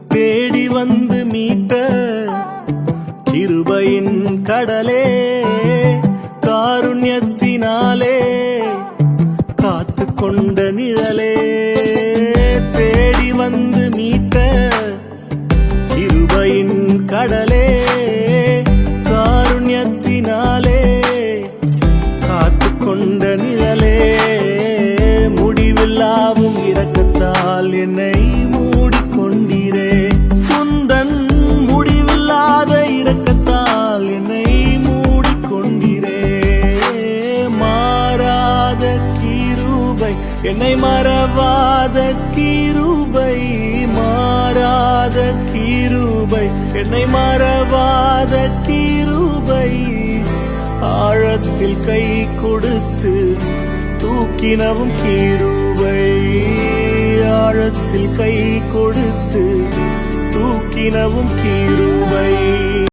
தேடி வந்து மீட்ட கிருபையின் கடலே, காருண்யத்தினாலே காத்து கொண்ட நிழலே. தேடி வந்து மீட்ட கிருபையின் கடலே, காருண்யத்தினாலே காத்து கொண்ட நிழலே. முடிவில்லாவும் இரக்கத்தால் என்னை மூடிக்கொண்டீரே. உந்தன் முடிவில்லாத இரக்கத்தால் என்னை மூடிக்கொண்டீரே. மாறாத கிருபை, என்னை மறவாத கிருபை, மாறாத கிருபை, என்னை மறவாத கிருபை. ஆழத்தில் கை கொடுத்து தூக்கினவும் கிருபை, ஆழத்தில் கை கொடுத்து தூக்கினவும் கிருபை.